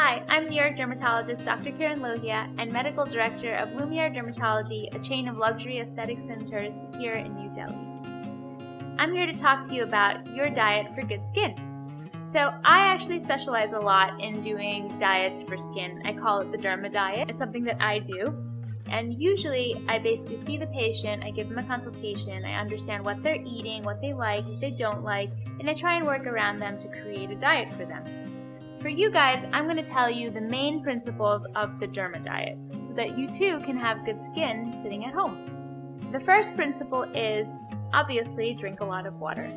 Hi, I'm New York dermatologist Dr. Karen Lohia and medical director of Lumiere Dermatology, a chain of luxury aesthetic centers here in New Delhi. I'm here to talk to you about your diet for good skin. So I actually specialize a lot in doing diets for skin. I call it the Derma diet. It's something that I do. And usually I basically see the patient, I give them a consultation, I understand what they're eating, what they like, what they don't like, and I try and work around them to create a diet for them. For you guys, I'm going to tell you the main principles of the Derma diet so that you too can have good skin sitting at home. The first principle is, obviously, drink a lot of water.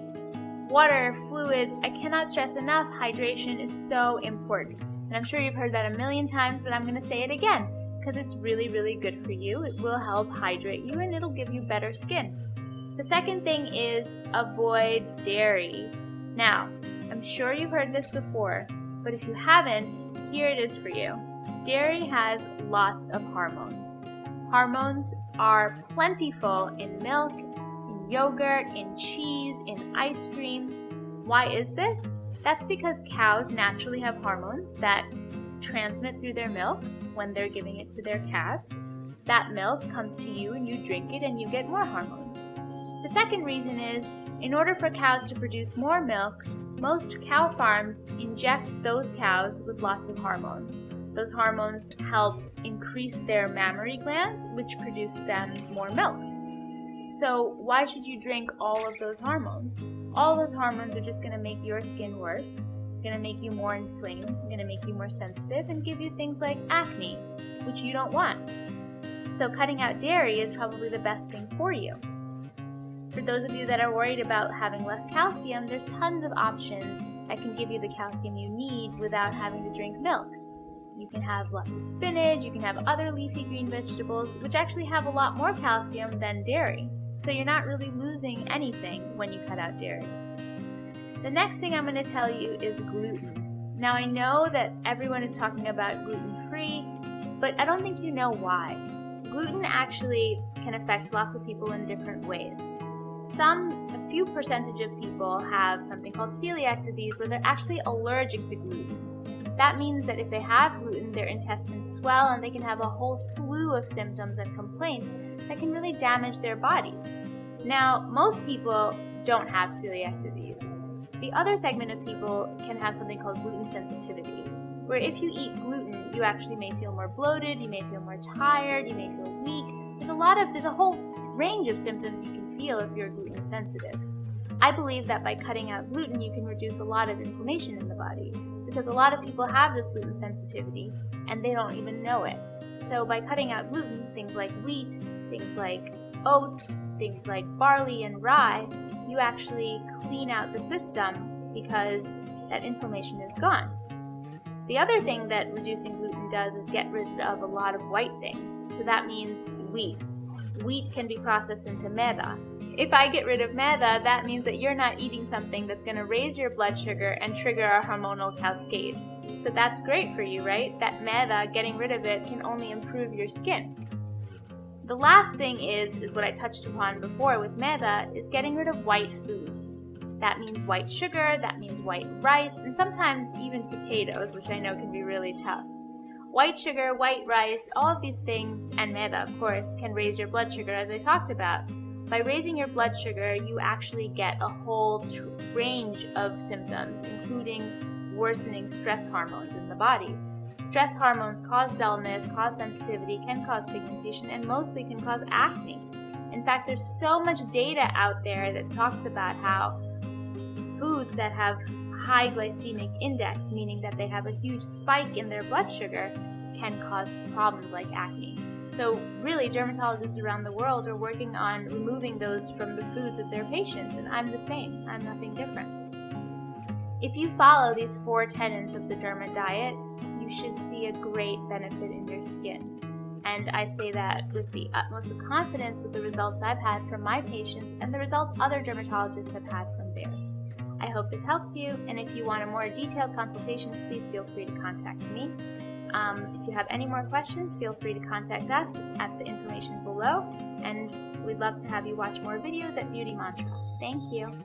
Water, fluids, I cannot stress enough, hydration is so important. And I'm sure you've heard that a million times, but I'm going to say it again because it's really, really good for you. It will help hydrate you and it'll give you better skin. The second thing is avoid dairy. Now, I'm sure you've heard this before, but if you haven't, here it is for you. Dairy has lots of hormones. Hormones are plentiful in milk, in yogurt, in cheese, in ice cream. Why is this? That's because cows naturally have hormones that transmit through their milk when they're giving it to their calves. That milk comes to you and you drink it and you get more hormones. The second reason is, in order for cows to produce more milk, most cow farms inject those cows with lots of hormones. Those hormones help increase their mammary glands, which produce them more milk. So why should you drink all of those hormones? All those hormones are just going to make your skin worse, going to make you more inflamed, going to make you more sensitive, and give you things like acne, which you don't want. So cutting out dairy is probably the best thing for you. For those of you that are worried about having less calcium, there's tons of options that can give you the calcium you need without having to drink milk. You can have lots of spinach, you can have other leafy green vegetables, which actually have a lot more calcium than dairy. So you're not really losing anything when you cut out dairy. The next thing I'm going to tell you is gluten. Now I know that everyone is talking about gluten-free, but I don't think you know why. Gluten actually can affect lots of people in different ways. A few percentage of people have something called celiac disease where they're actually allergic to gluten. That means that if they have gluten, their intestines swell and they can have a whole slew of symptoms and complaints that can really damage their bodies. Now, most people don't have celiac disease. The other segment of people can have something called gluten sensitivity, where if you eat gluten, you actually may feel more bloated, you may feel more tired, you may feel weak. There's a whole range of symptoms you can feel if you're gluten sensitive. I believe that by cutting out gluten, you can reduce a lot of inflammation in the body because a lot of people have this gluten sensitivity and they don't even know it. So by cutting out gluten, things like wheat, things like oats, things like barley and rye, you actually clean out the system because that inflammation is gone. The other thing that reducing gluten does is get rid of a lot of white things. So that means wheat. Wheat can be processed into maida. If I get rid of maida, that means that you're not eating something that's going to raise your blood sugar and trigger a hormonal cascade. So that's great for you, right? That maida, getting rid of it, can only improve your skin. The last thing is what I touched upon before with maida, is getting rid of white foods. That means white sugar, that means white rice, and sometimes even potatoes, which I know can be really tough. White sugar, white rice, all of these things, and maida, of course, can raise your blood sugar, as I talked about. By raising your blood sugar, you actually get a whole range of symptoms, including worsening stress hormones in the body. Stress hormones cause dullness, cause sensitivity, can cause pigmentation, and mostly can cause acne. In fact, there's so much data out there that talks about how foods that have high glycemic index, meaning that they have a huge spike in their blood sugar, can cause problems like acne. So really, dermatologists around the world are working on removing those from the foods of their patients, and I'm the same. I'm nothing different. If you follow these 4 tenets of the Derma diet, you should see a great benefit in your skin. And I say that with the utmost of confidence with the results I've had from my patients and the results other dermatologists have had from theirs. I hope this helps you, and if you want a more detailed consultation, please feel free to contact me. If you have any more questions, feel free to contact us at the information below, and we'd love to have you watch more videos at Beauty Mantra. Thank you.